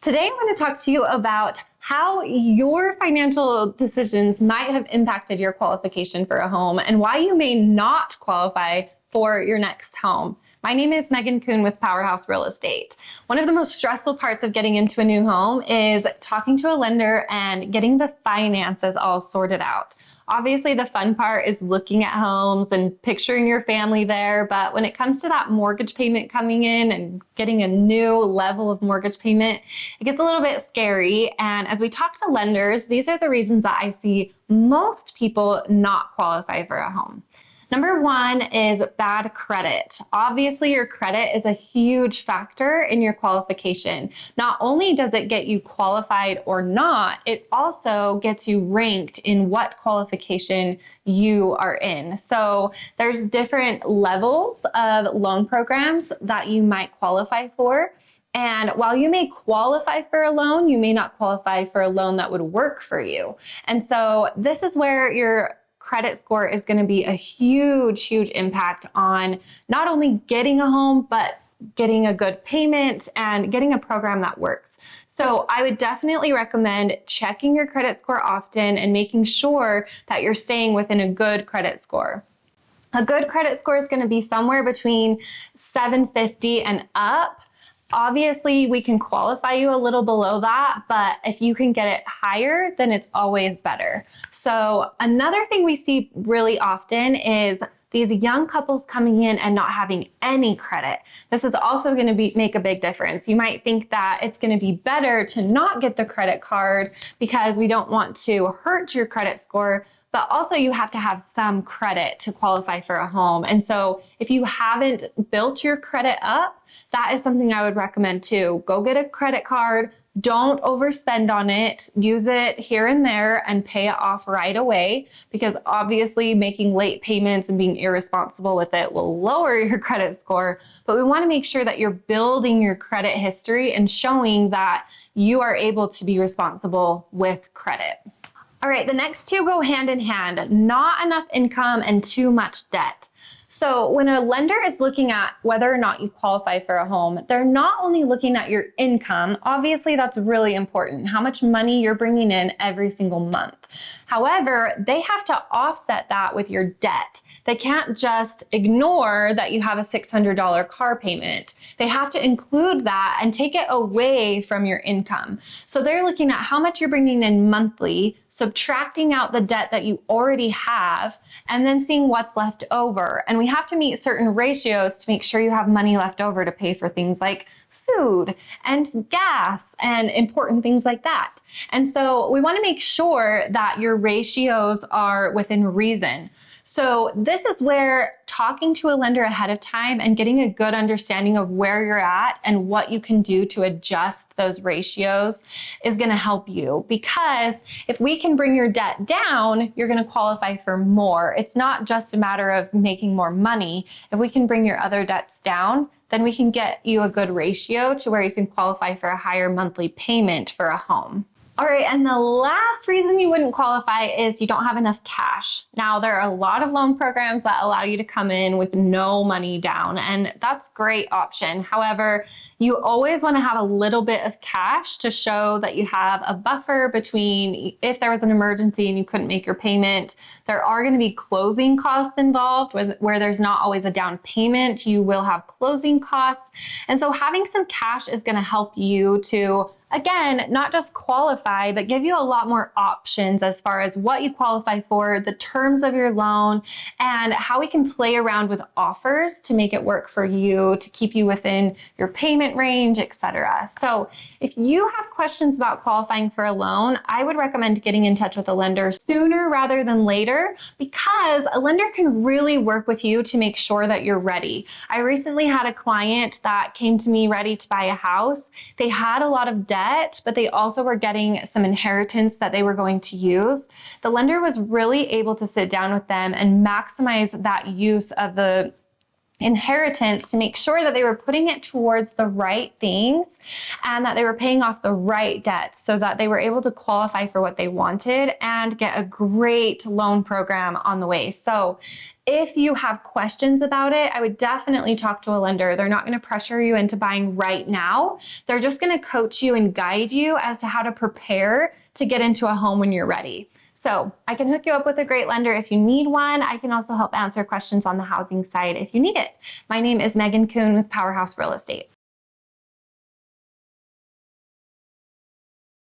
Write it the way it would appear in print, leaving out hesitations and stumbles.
Today, I'm going to talk to you about how your financial decisions might have impacted your qualification for a home and why you may not qualify for your next home. My name is Coon with Powerhouse Real Estate. One of the most stressful parts of getting into a new home is talking to a lender and getting the finances all sorted out. Obviously, the fun part is looking at homes and picturing your family there, but when it comes to that mortgage payment coming in and getting a new level of mortgage payment, it gets a little bit scary. And as we talk to lenders, these are the reasons that I see most people not qualify for a home. Number one is bad credit. Obviously, your credit is a huge factor in your qualification. Not only does it get you qualified or not, it also gets you ranked in what qualification you are in. So there's different levels of loan programs that you might qualify for. And while you may qualify for a loan, you may not qualify for a loan that would work for you. And so this is where your credit score is going to be a huge impact on not only getting a home, but getting a good payment and getting a program that works. So I would definitely recommend checking your credit score often and making sure that you're staying within a good credit score. A good credit score is going to be somewhere between 750 and up. Obviously, we can qualify you a little below that, but if you can get it higher, then it's always better. So another thing we see really often is these young couples coming in and not having any credit. This is also going to make a big difference. You might think that it's going to be better to not get the credit card because we don't want to hurt your credit score, but also you have to have some credit to qualify for a home. And so if you haven't built your credit up, that is something I would recommend too. Go get a credit card. Don't overspend on it. Use it here and there and pay it off right away, because obviously making late payments and being irresponsible with it will lower your credit score. But we want to make sure that you're building your credit history and showing that you are able to be responsible with credit. All right, the next two go hand in hand: not enough income and too much debt. So when a lender is looking at whether or not you qualify for a home, they're not only looking at your income. Obviously, that's really important, how much money you're bringing in every single month. However, they have to offset that with your debt. They can't just ignore that you have a $600 car payment. They have to include that and take it away from your income. So they're looking at how much you're bringing in monthly, subtracting out the debt that you already have, and then seeing what's left over. And we have to meet certain ratios to make sure you have money left over to pay for things like food and gas and important things like that. And so we want to make sure that your ratios are within reason. So this is where talking to a lender ahead of time and getting a good understanding of where you're at and what you can do to adjust those ratios is going to help you. Because if we can bring your debt down, you're going to qualify for more. It's not just a matter of making more money. If we can bring your other debts down, then we can get you a good ratio to where you can qualify for a higher monthly payment for a home. All right, and the last reason you wouldn't qualify is you don't have enough cash. Now, there are a lot of loan programs that allow you to come in with no money down, and that's a great option. However, you always want to have a little bit of cash to show that you have a buffer between if there was an emergency and you couldn't make your payment. There are going to be closing costs involved where there's not always a down payment. You will have closing costs. And so having some cash is going to help you to, again, not just qualify, but give you a lot more options as far as what you qualify for, the terms of your loan, and how we can play around with offers to make it work for you, to keep you within your payment range, etc. So if you have questions about qualifying for a loan, I would recommend getting in touch with a lender sooner rather than later, because a lender can really work with you to make sure that you're ready. I recently had a client that came to me ready to buy a house. They had a lot of debt, but they also were getting some inheritance that they were going to use. The lender was really able to sit down with them and maximize that use of the inheritance to make sure that they were putting it towards the right things and that they were paying off the right debts so that they were able to qualify for what they wanted and get a great loan program on the way. So If you have questions about it, I would definitely talk to a lender. They're not going to pressure you into buying right now. They're just going to coach you and guide you as to how to prepare to get into a home when you're ready. So I can hook you up with a great lender if you need one. I can also help answer questions on the housing side if you need it. My name is Megan Coon with Powerhouse Real Estate.